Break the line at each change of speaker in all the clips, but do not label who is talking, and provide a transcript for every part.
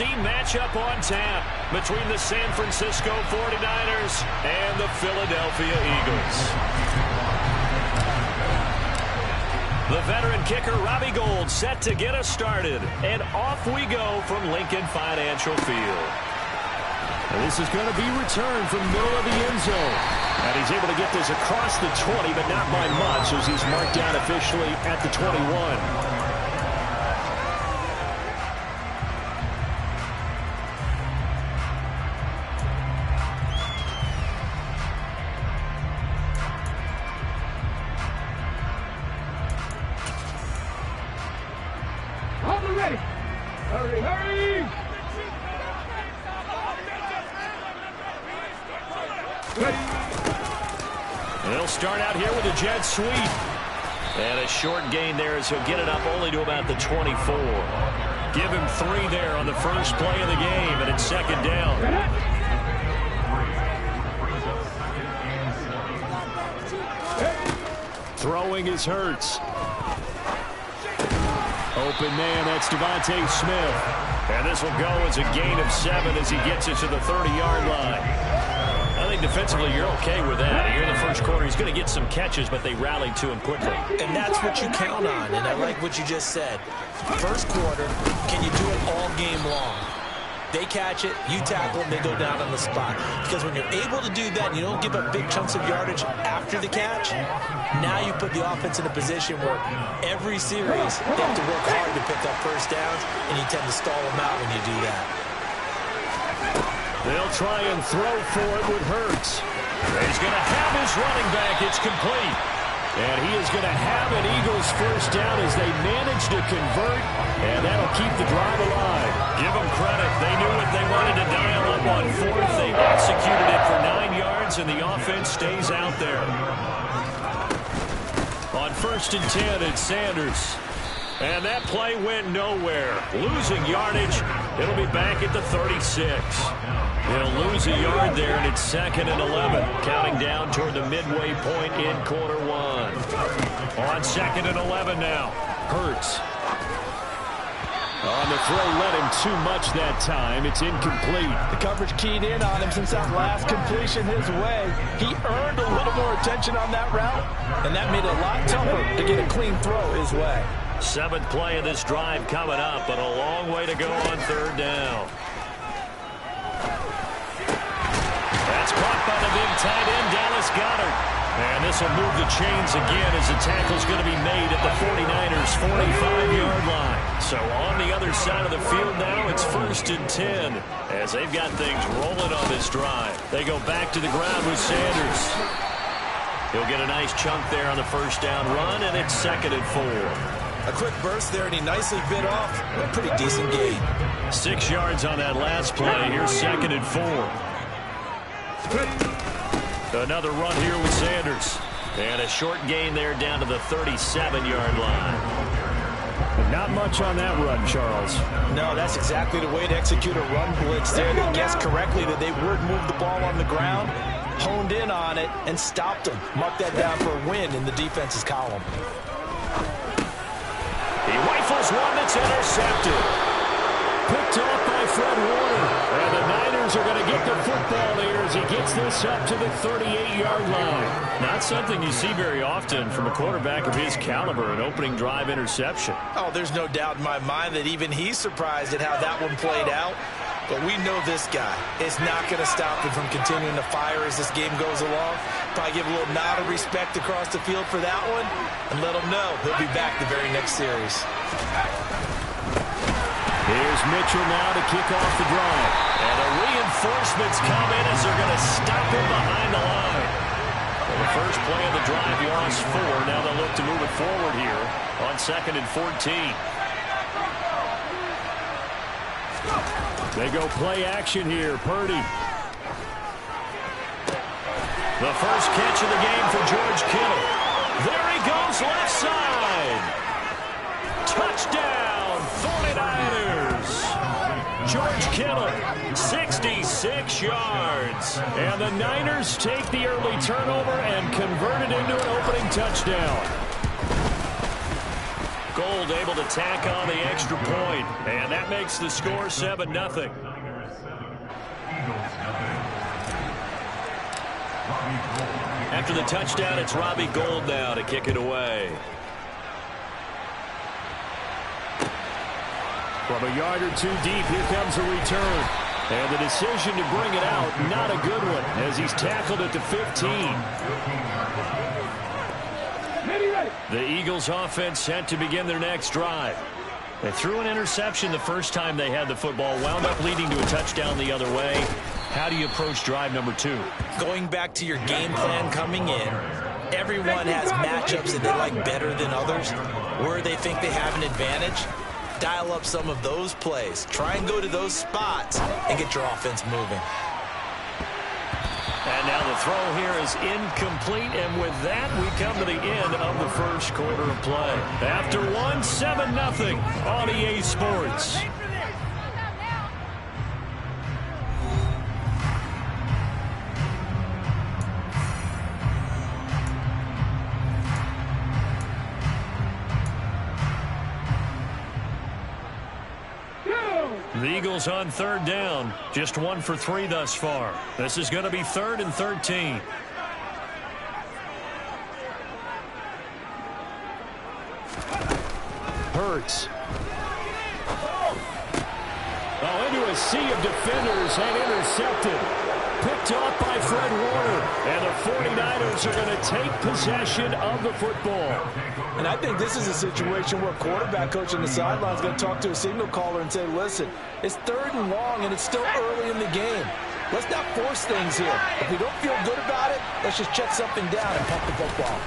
Matchup on tap between the San Francisco 49ers and the Philadelphia Eagles. The veteran kicker Robbie Gould set to get us started, and off we go from Lincoln Financial Field.
And this is going to be returned from middle of the end zone. And he's able to get this across the 20, but not by much, as he's marked down officially at the 21.
They'll start out here with a jet sweep. And a short gain there as he'll get it up only to about the 24. Give him 3 there on the first play of the game, and it's second down.
Throwing is Hurts. Open man, that's Devontae Smith.
And this will go as a gain of 7 as he gets it to the 30-yard line. I think defensively you're okay with that. Here in the first quarter, he's going to get some catches, but they rallied to him quickly.
And that's what you count on, and I like what you just said. First quarter, can you do it all game long? They catch it, you tackle them, they go down on the spot. Because when you're able to do that and you don't give up big chunks of yardage after the catch, now you put the offense in a position where every series they have to work hard to pick up first downs, and you tend to stall them out when you do that.
They'll try and throw for it with Hurts.
He's going to have his running back. It's complete.
And he is going to have an Eagles first down as they manage to convert, and that'll keep the drive alive.
Give them credit. They knew what they wanted to dial up on fourth. They executed it for 9 yards, and the offense stays out there. On 1st and 10, it's Sanders. And that play went nowhere. Losing yardage. It'll be back at the 36. They'll lose a yard there, and it's 2nd and 11. Counting down toward the midway point in quarter 1. On 2nd and 11 now. Hurts.
On the throw, led him too much that time. It's incomplete.
The coverage keyed in on him since that last completion his way. He earned a little more attention on that route, and that made it a lot tougher to get a clean throw his way.
7th play of this drive coming up, but a long way to go on 3rd down. That's caught by the big tight end, Dallas Goedert. And this will move the chains again as the tackle's going to be made at the 49ers' 45-yard line. So on the other side of the field now, it's 1st and 10 as they've got things rolling on this drive. They go back to the ground with Sanders. He'll get a nice chunk there on the first down run, and it's 2nd and 4.
A quick burst there, and he nicely bit off. A pretty decent gain.
6 yards on that last play. Here's 2nd and 4. Another run here with Sanders. And a short gain there down to the 37-yard line.
But not much on that run, Charles.
No, that's exactly the way to execute a run blitz there. They guessed correctly that they would move the ball on the ground, honed in on it, and stopped them. Mark that down for a win in the defense's column.
He rifles one that's intercepted.
Picked off by Fred Warner. And the Niners are going to get the football here as he gets this up to the 38-yard line.
Not something you see very often from a quarterback of his caliber, an opening drive interception.
Oh, there's no doubt in my mind that even he's surprised at how that one played out. But we know this guy is not going to stop him from continuing to fire as this game goes along. Probably give a little nod of respect across the field for that one and let him know he'll be back the very next series.
Here's Mitchell now to kick off the drive.
And the reinforcements come in as they're going to stop him behind the line. Well, the first play of the drive, he lost 4. Now they'll look to move it forward here on 2nd and 14.
They go play action here. Purdy.
The first catch of the game for George Kittle. There he goes left side. Touchdown, 49ers. George Kittle, 66 yards. And the Niners take the early turnover and convert it into an opening touchdown. Goal Gould able to tack on the extra point, and that makes the score 7-0. After the touchdown, it's Robbie Gould now to kick it away.
From a yard or two deep, here comes a return. And the decision to bring it out, not a good one, as he's tackled at the 15.
The Eagles offense set to begin their next drive. They threw an interception the first time they had the football, wound up leading to a touchdown the other way. How do you approach drive number 2?
Going back to your game plan coming in, everyone has matchups that they like better than others, where they think they have an advantage. Dial up some of those plays. Try and go to those spots and get your offense moving.
And now the throw here is incomplete, and with that, we come to the end of the first quarter of play. After 7-0 on EA Sports. The Eagles on third down, just 1 for 3 thus far. This is going to be 3rd and 13.
Hurts. Oh, into a sea of defenders and intercepted. Picked off by Fred Warner. And the 49ers are going to take possession of the football.
And I think this is a situation where a quarterback coach on the sideline is going to talk to a signal caller and say, listen, it's 3rd and long and it's still early in the game. Let's not force things here. If we don't feel good about it, let's just check something down and pump the football.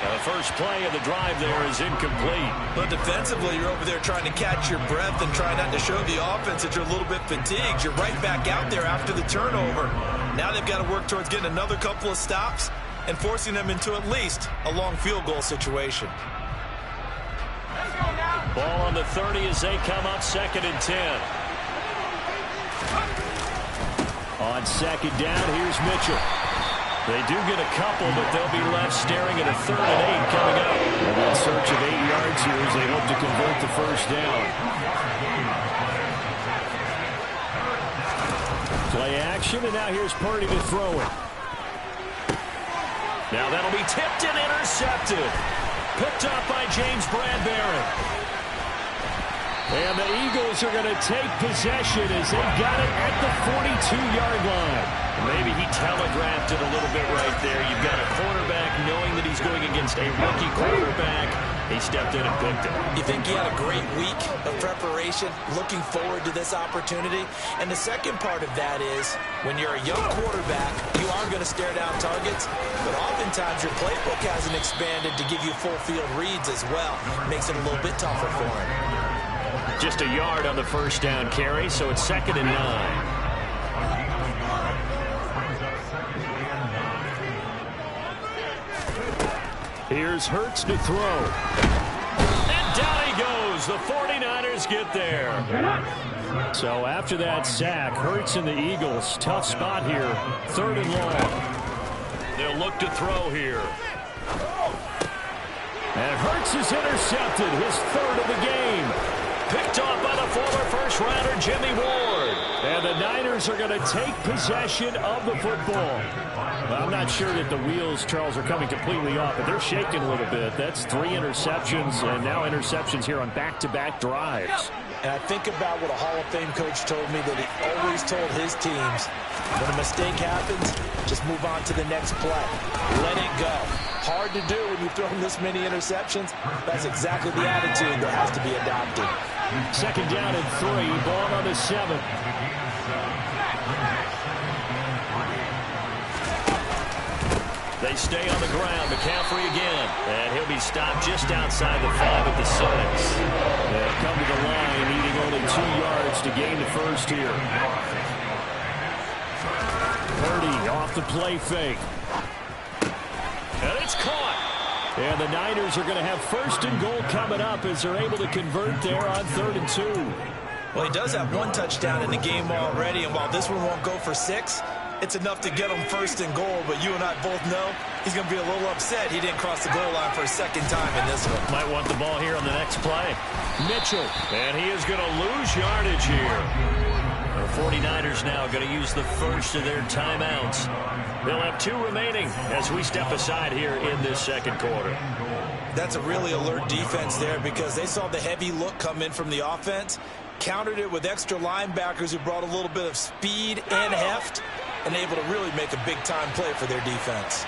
Now the first play of the drive there is incomplete.
But defensively, you're over there trying to catch your breath and try not to show the offense that you're a little bit fatigued. You're right back out there after the turnover. Now they've got to work towards getting another couple of stops and forcing them into at least a long field goal situation.
Ball on the 30 as they come up 2nd and 10.
On 2nd down, here's Mitchell.
They do get a couple, but they'll be left staring at a 3rd and 8 coming up.
They're in search of 8 yards here as they hope to convert the first down. Play action, and now here's Purdy to throw it.
Now that'll be tipped and intercepted. Picked up by James Bradbury.
And the Eagles are going to take possession as they got it at the 42-yard line.
Maybe he telegraphed it a little bit right there. You've got a quarterback knowing that he's going against a rookie quarterback. He stepped in and picked it.
You think he had a great week of preparation, looking forward to this opportunity? And the second part of that is, when you're a young quarterback, you are going to stare down targets, but oftentimes your playbook hasn't expanded to give you full field reads as well. Makes it a little bit tougher for him.
Just a yard on the first down carry, so it's 2nd and 9.
Here's Hurts to throw.
And down he goes. The 49ers get there.
So after that sack, Hurts and the Eagles, tough spot here. 3rd and long.
They'll look to throw here.
And Hurts is intercepted, his 3rd of the game.
Picked off by the former first-rounder Jimmy Ward.
And the Niners are going to take possession of the football. Well, I'm not sure that the wheels, Charles, are coming completely off, but they're shaking a little bit. That's 3 interceptions, and now interceptions here on back-to-back drives.
And I think about what a Hall of Fame coach told me, that he always told his teams, when a mistake happens, just move on to the next play. Let it go. Hard to do when you've thrown this many interceptions. That's exactly the attitude that has to be adopted.
2nd down and 3, ball on the 7.
They stay on the ground. McCaffrey again. And he'll be stopped just outside the 5 at the 6.
They'll come to the line, needing only 2 yards to gain the first here. Purdy off the play fake.
And it's caught.
And the Niners are going to have 1st and goal coming up as they're able to convert there on 3rd and 2.
Well, he does have 1 touchdown in the game already, and while this one won't go for 6, it's enough to get him first and goal, but you and I both know he's going to be a little upset he didn't cross the goal line for a second time in this one.
Might want the ball here on the next play. Mitchell, and he is going to lose yardage here. The 49ers now going to use the first of their timeouts. They'll have 2 remaining as we step aside here in this second quarter.
That's a really alert defense there because they saw the heavy look come in from the offense, countered it with extra linebackers who brought a little bit of speed and heft, and able to really make a big-time play for their defense.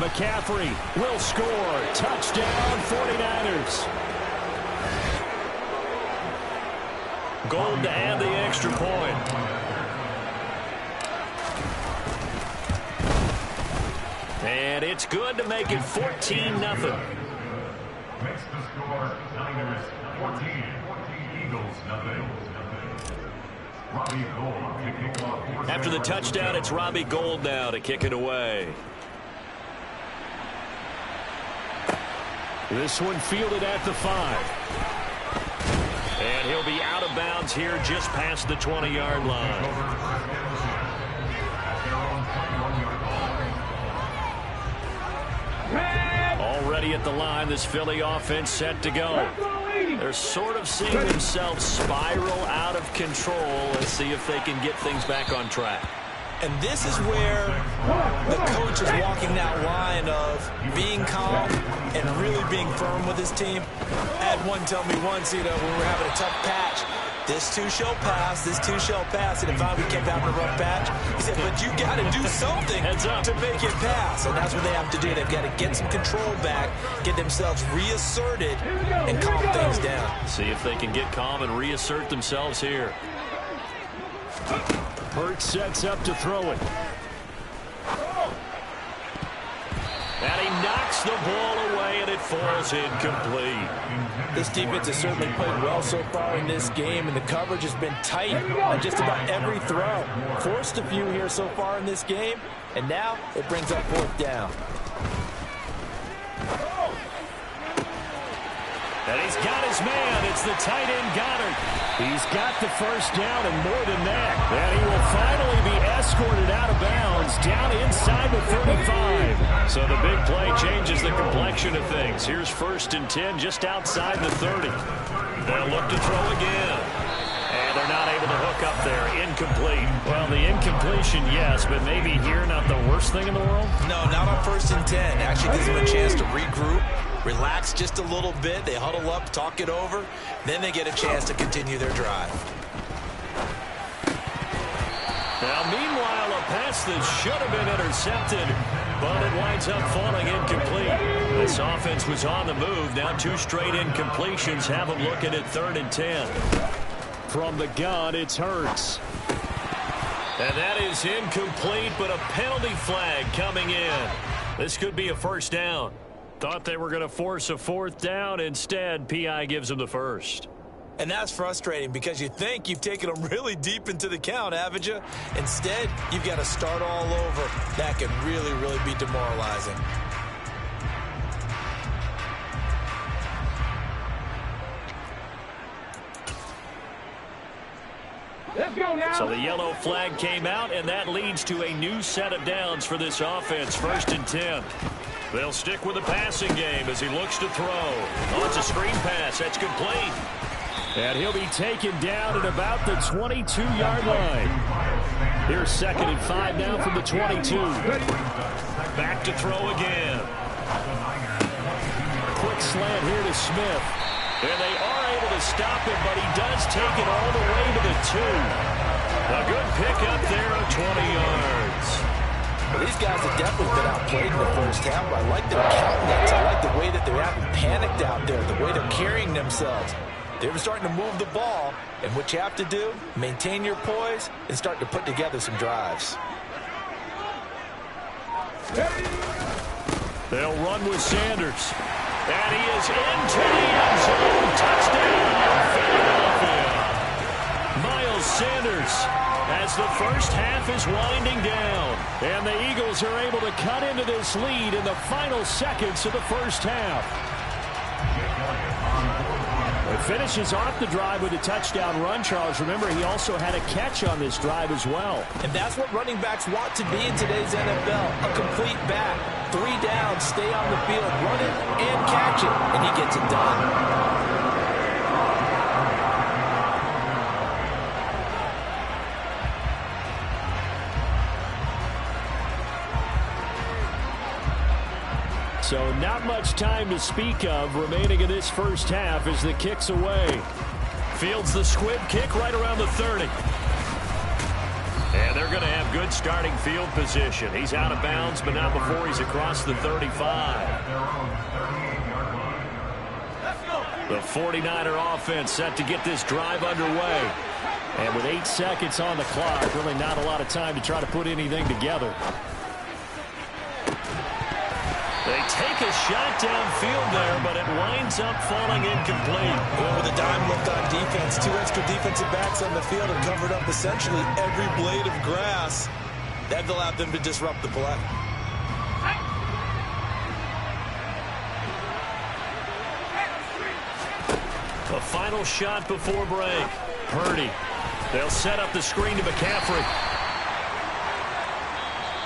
McCaffrey will score. Touchdown, 49ers. Gold to add the extra point. And it's good to make it 14-0.
Makes the score Niners 14, Eagles nothing. Robbie Gould kicking off.
After the touchdown, it's Robbie Gould now to kick it away.
This one fielded at the 5.
And he'll be out of bounds here just past the 20-yard line. Already at the line, this Philly offense set to go. They're sort of seeing themselves spiral out of control. Let's see if they can get things back on track.
And this is where the coach is walking that line of being calm and really being firm with his team. I had one tell me once, when we were having a tough patch, this too shall pass, this too shall pass. And if we kept having a rough patch, he said, but you got to do something to make it pass. And that's what they have to do. They've got to get some control back, get themselves reasserted, and calm things down.
See if they can get calm and reassert themselves here.
Hurts sets up to throw it.
And he knocks the ball away, and it falls incomplete.
This defense has certainly played well so far in this game, and the coverage has been tight on just about every throw. Forced a few here so far in this game, and now it brings up 4th down.
And he's got his man. It's the tight end Goddard. He's got the first down and more than that. And he will finally be escorted out of bounds down inside the 35.
So the big play changes the complexion of things. Here's 1st and 10 just outside the 30. They'll look to throw again. And they're not able to hook up there. Incomplete.
Well, the incompletion, yes, but maybe here not the worst thing in the world?
No, not on 1st and 10. Actually gives them a chance to regroup, relax just a little bit. They huddle up, talk it over. Then they get a chance to continue their drive.
Now, meanwhile, a pass that should have been intercepted, but it winds up falling incomplete. This offense was on the move. Now 2 straight incompletions have them looking at 3rd and 10.
From the gun, it's Hurts.
And that is incomplete, but a penalty flag coming in. This could be a 1st down. Thought they were going to force a 4th down. Instead, P.I. gives them the first.
And that's frustrating because you think you've taken them really deep into the count, haven't you? Instead, you've got to start all over. That can really, really be demoralizing.
Let's go now. So the yellow flag came out, and that leads to a new set of downs for this offense. 1st and 10. They'll stick with the passing game as he looks to throw. Oh, it's a screen pass. That's complete.
And he'll be taken down at about the 22-yard line. Here's 2nd and 5 now from the 22.
Back to throw again.
Quick slant here to Smith.
And they are able to stop him, but he does take it all the way to the 2. A good pickup there of 20 yards.
Well, these guys have definitely been outplayed in the first half, but I like their countenance. I like the way that they haven't panicked out there, the way they're carrying themselves. They're starting to move the ball, and what you have to do, maintain your poise and start to put together some drives.
They'll run with Sanders.
And he is into the end zone. Touchdown, Philadelphia. Miles Sanders as the first half is winding down.
And the Eagles are able to cut into this lead in the final seconds of the first half. It finishes off the drive with a touchdown run, Charles. Remember, he also had a catch on this drive as well.
And that's what running backs want to be in today's NFL, a complete back. 3 downs, stay on the field, run it and catch it, and he gets it done.
So not much time to speak of remaining in this first half as the kick's away.
Fields the squib kick right around the 30. And they're going to have good starting field position. He's out of bounds, but not before he's across the 35. The 49er offense set to get this drive underway.
And with 8 seconds on the clock, really not a lot of time to try to put anything together.
They take a shot downfield there, but it winds up falling incomplete.
Well, with a dime left on defense, 2 extra defensive backs on the field have covered up essentially every blade of grass. That allowed them to disrupt the play.
A final shot before break. Purdy. They'll set up the screen to McCaffrey.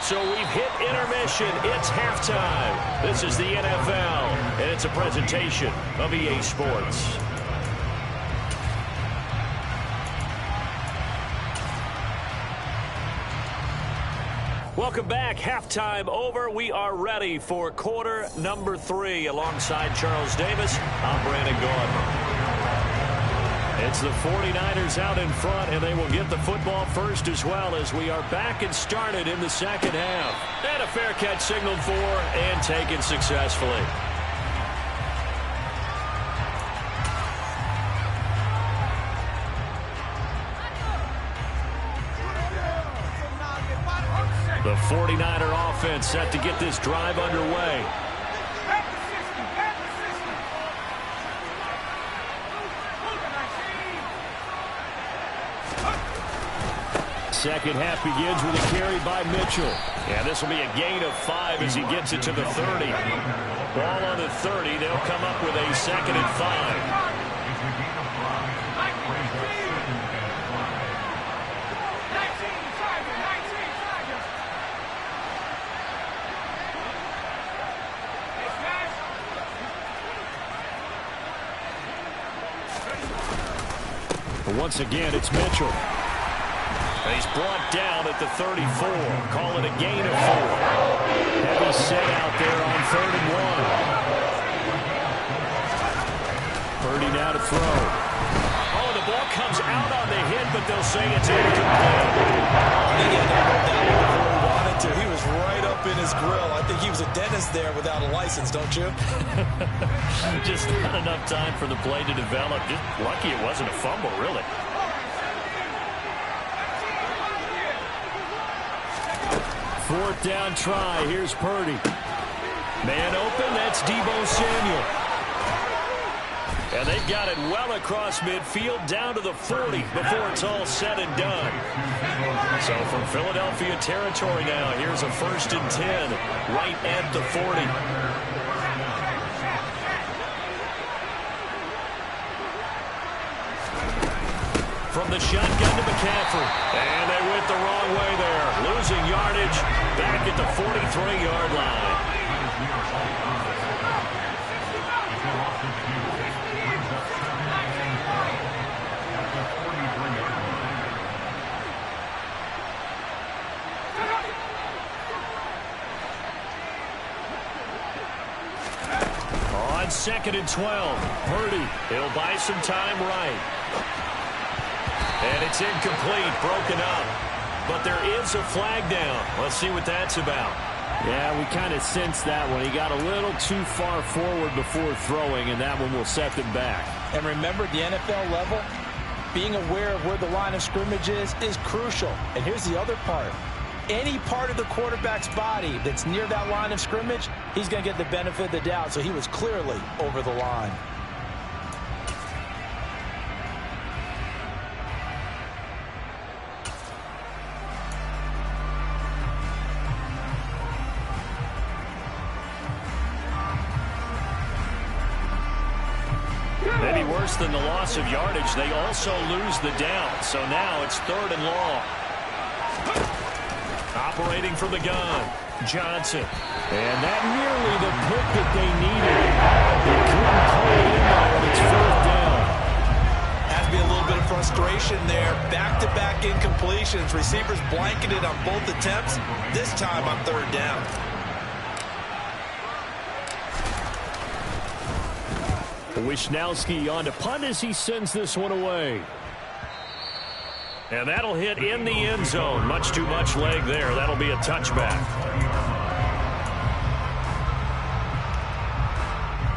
So we've hit intermission. It's halftime. This is the NFL, and it's a presentation of EA Sports. Welcome back. Halftime over. We are ready for quarter number 3. Alongside Charles Davis, I'm Brandon Gaudin. It's the 49ers out in front, and they will get the football first as well as we are back and started in the second half. And a fair catch signaled for and taken successfully. The 49er offense set to get this drive underway.
Second half begins with a carry by Mitchell.
Yeah, this will be a gain of 5 as he gets it to the 30. Ball on the 30. They'll come up with a 2nd and 5.
But once again, it's Mitchell.
He's brought down at the 34. Call it a gain of 4.
Heavy set out there on 3rd and 1. Purdy now to throw.
Oh, the ball comes out on the hit, but they'll say it's incomplete.
He was right up in his grill. I think he was a dentist there without a license, don't you?
Just not enough time for the play to develop. Just lucky it wasn't a fumble, really.
Fourth down try. Here's Purdy.
Man open. That's Deebo Samuel. And they've got it well across midfield down to the 40 before it's all said and done. So from Philadelphia territory now, here's a 1st and 10 right at the 40. From the shotgun to McCaffrey. And they went the wrong way there. Losing yardage back at the 43-yard line. On 2nd and 12. Purdy. He'll buy some time right. And it's incomplete, broken up. But there is a flag down. Let's see what that's about.
Yeah, we kind of sensed that one. He got a little too far forward before throwing, and that one will set them back.
And remember, at the NFL level, being aware of where the line of scrimmage is crucial. And here's the other part. Any part of the quarterback's body that's near that line of scrimmage, he's going to get the benefit of the doubt. So he was clearly over the line.
Maybe worse than the loss of yardage, they also lose the down. So now it's 3rd and long. Operating from the gun, Johnson. And that nearly the pick that they needed. They couldn't pull it in there, and it's 4th down.
Has to be a little bit of frustration there. Back-to-back incompletions. Receivers blanketed on both attempts. This time on 3rd down.
Wisnowski on to punt as he sends this one away. And that'll hit in the end zone. Much too much leg there. That'll be a touchback.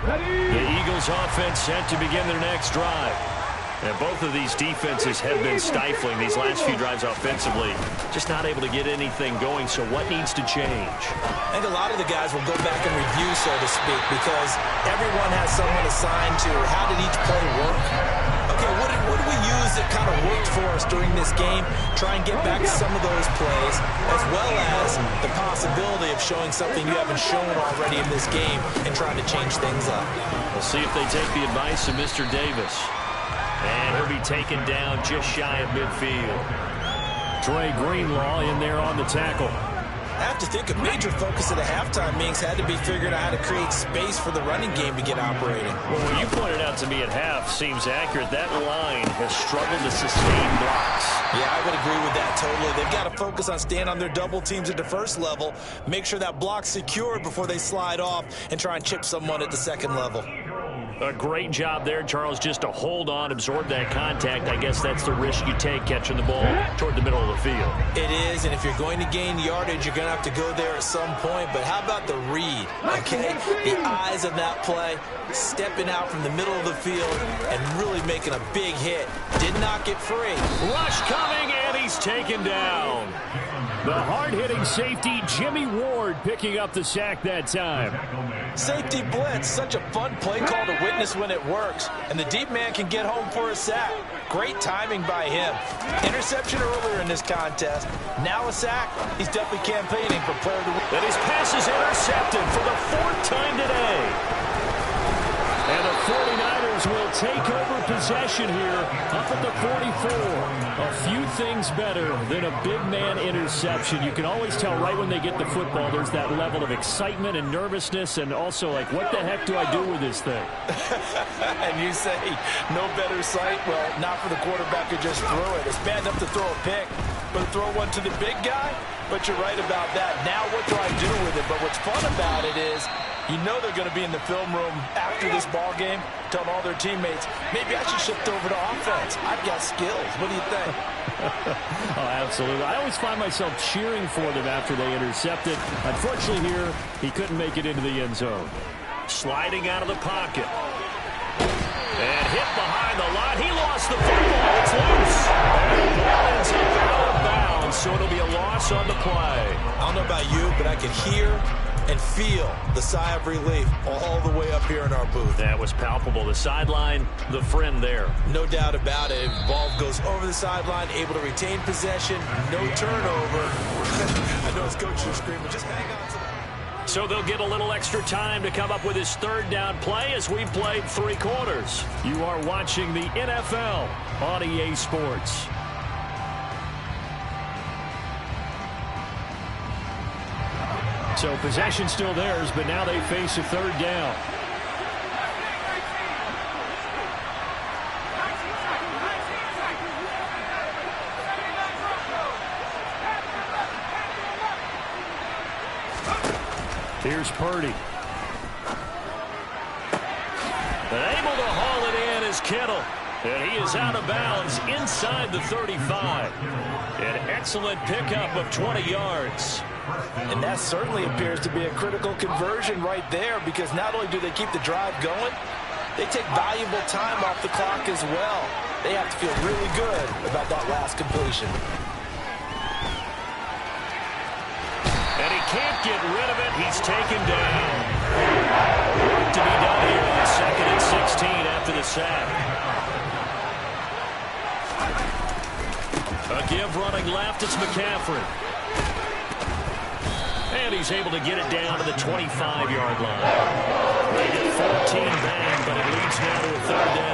The Eagles offense set to begin their next drive. And both of these defenses have been stifling these last few drives offensively. Just not able to get anything going, so what needs to change?
I think a lot of the guys will go back and review, so to speak, because everyone has someone assigned to how did each play work. Okay, what did we use that kind of worked for us during this game? Try and get back some of those plays, as well as the possibility of showing something you haven't shown already in this game and trying to change things up.
We'll see if they take the advice of Mr. Davis. And he'll be taken down just shy of midfield. Dre Greenlaw in there on the tackle.
I have to think a major focus of the halftime meetings had to be figuring out how to create space for the running game to get operating.
Well, what you pointed out to me at half seems accurate. That line has struggled to sustain blocks.
Yeah, I would agree with that totally. They've got to focus on staying on their double teams at the first level, make sure that block's secured before they slide off and try and chip someone at the second level.
A great job there, Charles, just to hold on, absorb that contact. I guess that's the risk you take catching the ball toward the middle of the field.
It is, and if you're going to gain yardage, you're going to have to go there at some point. But how about the read, okay? The eyes of that play, stepping out from the middle of the field and really making a big hit. Did not get free.
Rush coming, and he's taken down. The hard-hitting safety, Jimmy Ward, picking up the sack that time.
Safety blitz, such a fun play call to witness when it works. And the deep man can get home for a sack. Great timing by him. Interception earlier in this contest. Now a sack. He's definitely campaigning for player of the week.
And his pass is intercepted for the 4th time today. And the 49ers will take over possession here up at the 44. A few things better than a big man interception. You can always tell right when they get the football, there's that level of excitement and nervousness, and also like, what the heck do I do with this thing?
And you say, no better sight? Well, not for the quarterback who just threw it. It's bad enough to throw a pick, but to throw one to the big guy? But you're right about that. Now what do I do with it? But what's fun about it is, you know they're going to be in the film room after this ball game, telling all their teammates, maybe I should shift over to offense. I've got skills. What do you think?
Oh, absolutely. I always find myself cheering for them after they intercept it. Unfortunately here, he couldn't make it into the end zone. Sliding out of the pocket. And hit behind the line. He lost the football. It's loose. And the ball ends up out of bounds, so it'll be a loss on the play.
I don't know about you, but I could hear and feel the sigh of relief all the way up here in our booth.
That was palpable. The sideline, the friend there.
No doubt about it. Ball goes over the sideline, able to retain possession, no turnover. I know his coach is screaming, just hang on to that.
So they'll get a little extra time to come up with his 3rd down play as we played 3 quarters. You are watching the NFL on EA Sports. So possession still theirs, but now they face a 3rd down. Here's Purdy. And able to haul it in is Kittle. And he is out of bounds inside the 35. An excellent pickup of 20 yards.
And that certainly appears to be a critical conversion right there, because not only do they keep the drive going, they take valuable time off the clock as well. They have to feel really good about that last completion.
And he can't get rid of it. He's taken down. Work to be done here on 2nd and 16 after the sack. A give running left. It's McCaffrey. And he's able to get it down to the 25-yard line. They get 14 back, but it leads now to a 3rd down.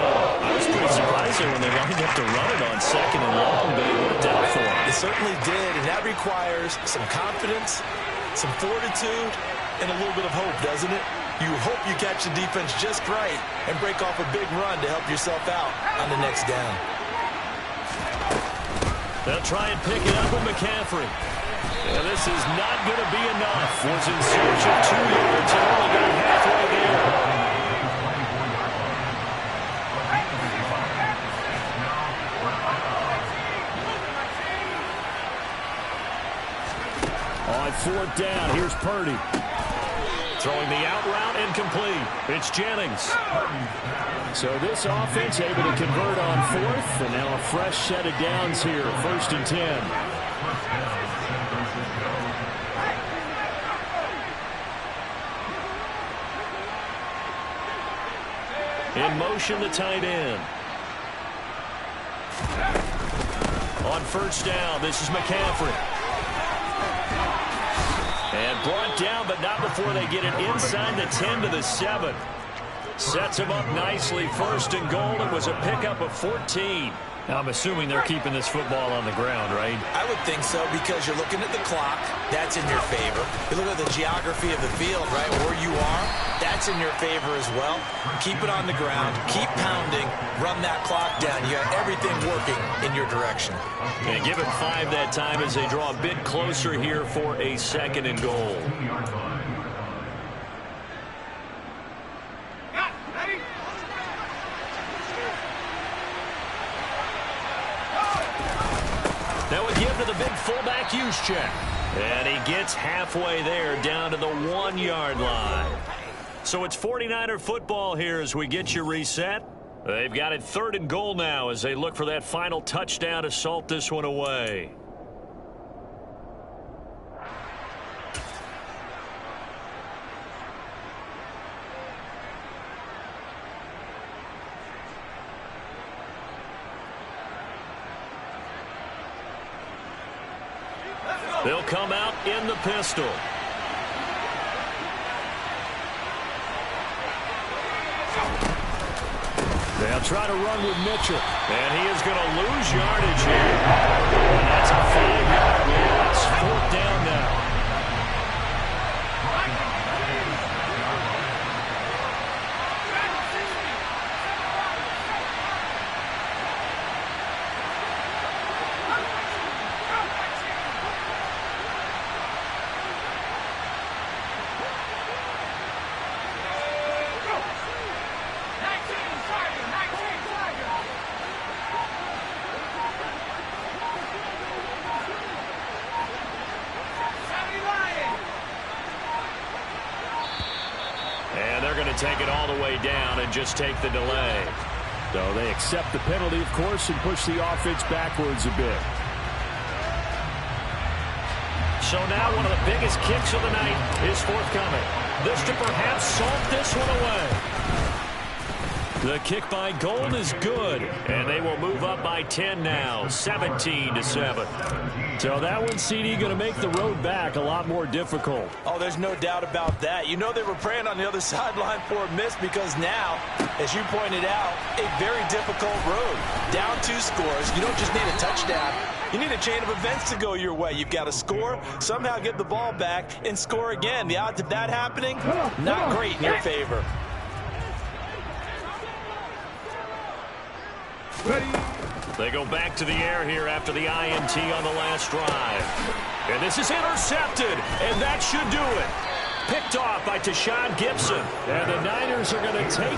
especially when they lined up to run it on 2nd and long, but it worked out for them.
It certainly did, and that requires some confidence, some fortitude, and a little bit of hope, doesn't it? You hope you catch the defense just right and break off a big run to help yourself out on the next down.
They'll try and pick it up with McCaffrey. And this is not going to be enough. Was in search of 2 yards and only got halfway there. On 4th down, here's Purdy. Throwing the out route incomplete. It's Jennings. So this offense able to convert on 4th, and now a fresh set of downs here, 1st and 10. In motion, the tight end. On 1st down, this is McCaffrey. And brought down, but not before they get it inside the 10 to the 7. Sets him up nicely. 1st and goal. It was a pickup of 14. Now, I'm assuming they're keeping this football on the ground, right?
I would think so, because you're looking at the clock. That's in your favor. You look at the geography of the field, right, where you are. That's in your favor as well. Keep it on the ground. Keep pounding. Run that clock down. You got everything working in your direction.
And give it 5 that time as they draw a bit closer here for a 2nd and goal. Now we give to the big fullback use check. And he gets halfway there down to the 1-yard line. So it's 49er football here as we get you reset. They've got it 3rd and goal now as they look for that final touchdown to salt this one away. They'll come out in the pistol. They'll try to run with Mitchell. And he is going to lose yardage here. And that's a 5-yard loss. 4th down now. Take it all the way down and just take the delay. So they accept the penalty, of course, and push the offense backwards a bit. So now one of the biggest kicks of the night is forthcoming. This to perhaps salt this one away. The kick by Gold is good, and they will move up by 10 now, 17-7. So that one, CD, going to make the road back a lot more difficult.
Oh, there's no doubt about that. You know they were praying on the other sideline for a miss because now, as you pointed out, a very difficult road. Down 2 scores. You don't just need a touchdown. You need a chain of events to go your way. You've got to score, somehow get the ball back, and score again. The odds of that happening, not great in your favor.
They go back to the air here after the INT on the last drive. And this is intercepted, and that should do it. Picked off by Tashawn Gibson. And the Niners are going to take